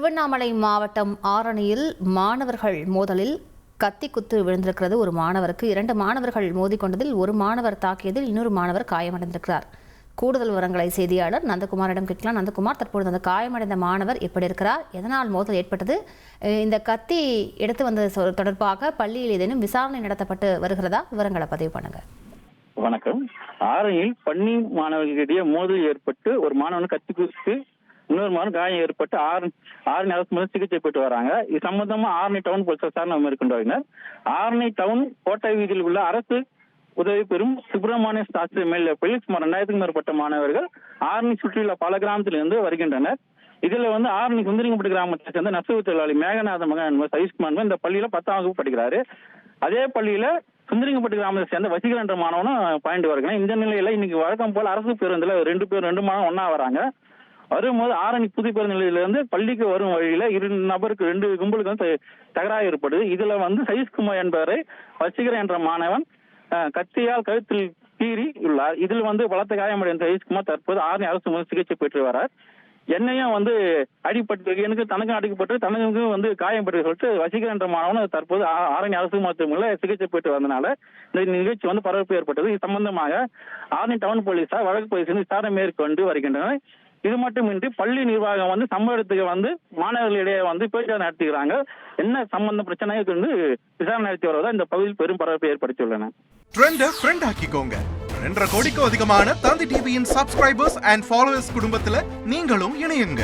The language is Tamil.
திருவண்ணாமலை மாவட்டம் ஆரணியில் மாணவர்கள் மோதலில் கத்தி குத்து விழுந்திருக்கிறது. ஒரு மாணவருக்கு 2 மாணவர்கள் மோதிக்கொண்டதில் ஒரு மாணவர் தாக்கியதில் இன்னொரு மாணவர் காயமடைந்திருக்கிறார். கூடுதல் விவரங்களை செய்தியாளர் நந்தகுமாரிடம் கேட்கலாம். நந்தகுமார், தற்பொழுது அந்த காயமடைந்த மாணவர் எப்படி இருக்கிறார்? எதனால் மோதல் ஏற்பட்டது? இந்த கத்தி எடுத்து வந்தது தொடர்பாக பள்ளியில் ஏதேனும் விசாரணை நடத்தப்பட்டு வருகிறதா? விவரங்களை பதிவு பண்ணுங்க. வணக்கம். ஆரணியில் பள்ளி மாணவர்களிடையே மோதல் ஏற்பட்டு ஒரு மாணவன் கத்தி குத்து இன்னொரு மாதம் காயம் ஏற்பட்டு ஆரணி அரசு முதல் சிகிச்சை பெற்று வராங்க. இது சம்பந்தமா ஆரணி டவுன் போலீஸ் விசாரணை மேற்கொண்டு வருகின்றனர். ஆரணி டவுன் கோட்டை வீதியில் உள்ள அரசு உதவி பெறும் சுப்பிரமணிய சாஸ்திரி மேல்நிலைப்பள்ளியில் சுமார் 2000க்கும் மேற்பட்ட மாணவர்கள் ஆரணி சுற்றியுள்ள பல கிராமத்திலிருந்து வருகின்றனர். இதுல ஆரணி சுந்தரிங்கப்பட்டு கிராமத்தை சேர்ந்த நெசவு தொழிலாளி மேகநாத மகன் சதீஷ்குமார் இந்த பள்ளியில 10ஆம் வகுப்பு படிக்கிறாரு. அதே பள்ளியில சுந்தரிங்கப்பட்டு கிராமத்தை சேர்ந்த வசீகரன் என்ற மாணவனும் பயின்று வருகிறான். இந்த நிலையில இன்னைக்கு வழக்கம் போல அரசு பேருந்துல 2 மாணவன் ஒன்னா வராங்க. வரும்போது ஆரணி புது பேருந்து நிலையிலிருந்து பள்ளிக்கு வரும் வழியில 2 கும்பலுக்கு தகராறு ஏற்படுது. இதுல சதீஷ்குமார் என்பவரை வசீகரன் என்ற மாணவன் கத்தியால் கழுத்தில் கீறி உள்ளார். இதில் பலத்த காயமடைந்த சதீஷ்குமார் தற்போது ஆரணி அரசு முதல் சிகிச்சை பெற்று வரார். என்னையும் அடிப்பட்டு எனக்கு தனக்கும் அடிக்கப்பட்டு தனக்கும் காயம் பெற்று சொல்லிட்டு வசீகரன் என்ற மாணவன் தற்போது ஆரணி அரசு மருத்துவமனையில் சிகிச்சை பெற்று வந்தனால இந்த நிகழ்ச்சி பரபரப்பு ஏற்பட்டது. இது சம்பந்தமாக ஆரணி டவுன் போலீசார் வழக்கு பதிவு விசாரணை மேற்கொண்டு வருகின்றனர். இது மட்டுமின்றி பள்ளி நிர்வாகம் சம்பவ இடத்துக்கு மாணவர்களிடையே பேச்சுவார்த்தை நடத்துகிறாங்க. என்ன சம்பந்த பிரச்சனை விசாரணை நடத்தி வருவதா இந்த பகுதியில் பெரும் பரபரப்பை ஏற்படுத்தியுள்ளன. ட்ரெண்ட ஃப்ரெண்ட் ஆக்கிக்கோங்க. 2.5 கோடிக்கும் அதிகமான தந்தி டிவியின் சப்ஸ்கிரைபர்ஸ் அண்ட் ஃபாலோவர்ஸ் குடும்பத்துல நீங்களும் இணையுங்க.